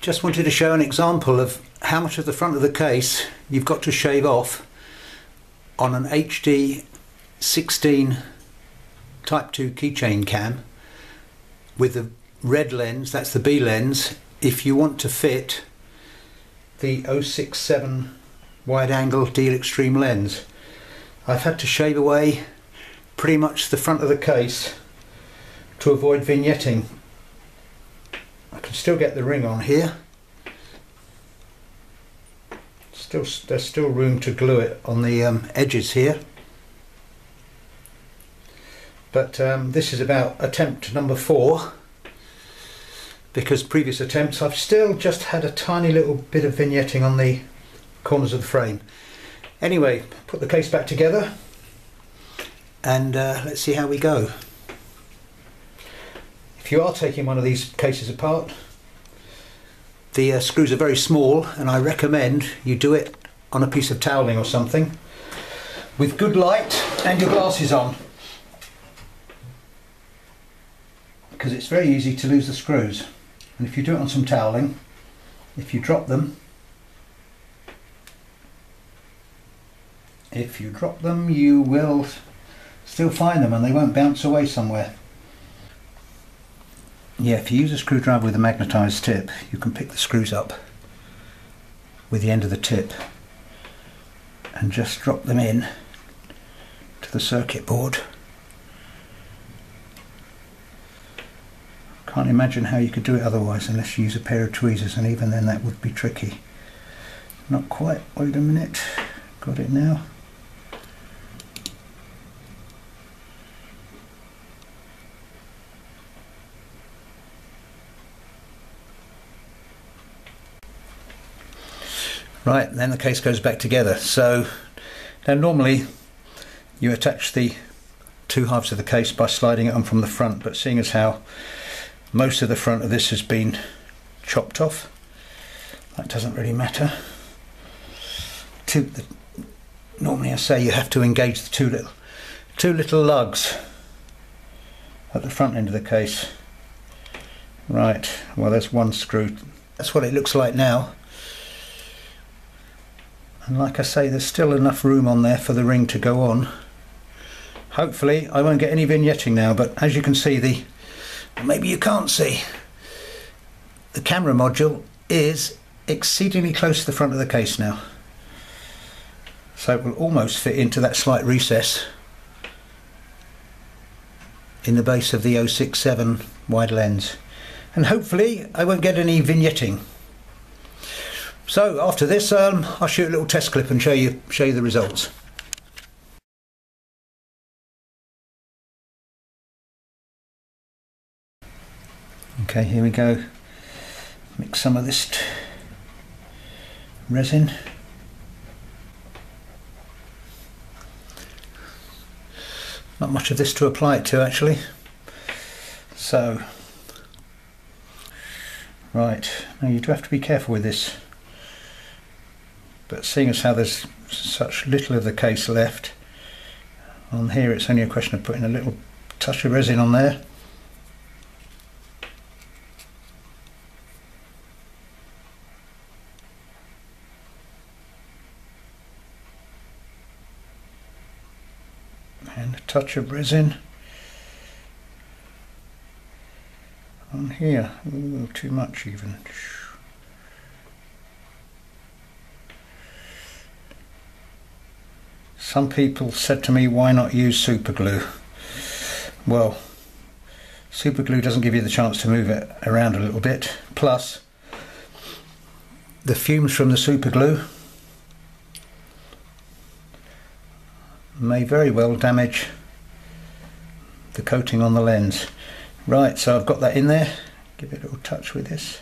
Just wanted to show an example of how much of the front of the case you've got to shave off on an HD 16 Type 2 keychain cam with the red lens, that's the B lens, if you want to fit the 067 wide angle DealExtreme lens. I've had to shave away pretty much the front of the case to avoid vignetting. I can still get the ring on here. There's still room to glue it on the edges here. But this is about attempt number 4, because previous attempts I've still just had a tiny little bit of vignetting on the corners of the frame. Anyway, put the case back together and let's see how we go. If you are taking one of these cases apart, the screws are very small, and I recommend you do it on a piece of toweling or something with good light and your glasses on, because it's very easy to lose the screws. And if you do it on some toweling, if you drop them you will still find them and they won't bounce away somewhere. Yeah, if you use a screwdriver with a magnetised tip, you can pick the screws up with the end of the tip and just drop them in to the circuit board. Can't imagine how you could do it otherwise unless you use a pair of tweezers, and even then that would be tricky. Not quite. Wait a minute. Got it now. Right, then the case goes back together. So now normally you attach the two halves of the case by sliding it on from the front, but seeing as how most of the front of this has been chopped off, that doesn't really matter. Normally I say you have to engage the two little lugs at the front end of the case. Right, well there's one screw. That's what it looks like now. And like I say, there's still enough room on there for the ring to go on. Hopefully I won't get any vignetting now, but as you can see, maybe you can't see, the camera module is exceedingly close to the front of the case now. So it will almost fit into that slight recess in the base of the 067 wide lens. And hopefully I won't get any vignetting. So after this I'll shoot a little test clip and show you the results. Okay, here we go. Mix some of this resin. Not much of this to apply it to actually. So, right, now you do have to be careful with this. But seeing as how there's such little of the case left, on here it's only a question of putting a little touch of resin on there. And a touch of resin on here. Ooh, too much even. Some people said to me, why not use super glue? Well, super glue doesn't give you the chance to move it around a little bit. Plus, the fumes from the super glue may very well damage the coating on the lens. Right, so I've got that in there. Give it a little touch with this.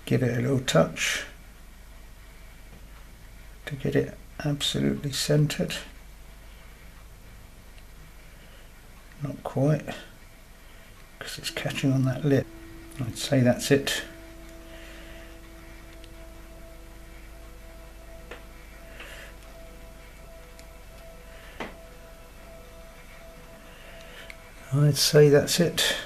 Give it a little touch to get it absolutely centered. Not quite, because it's catching on that lip. I'd say that's it. I'd say that's it.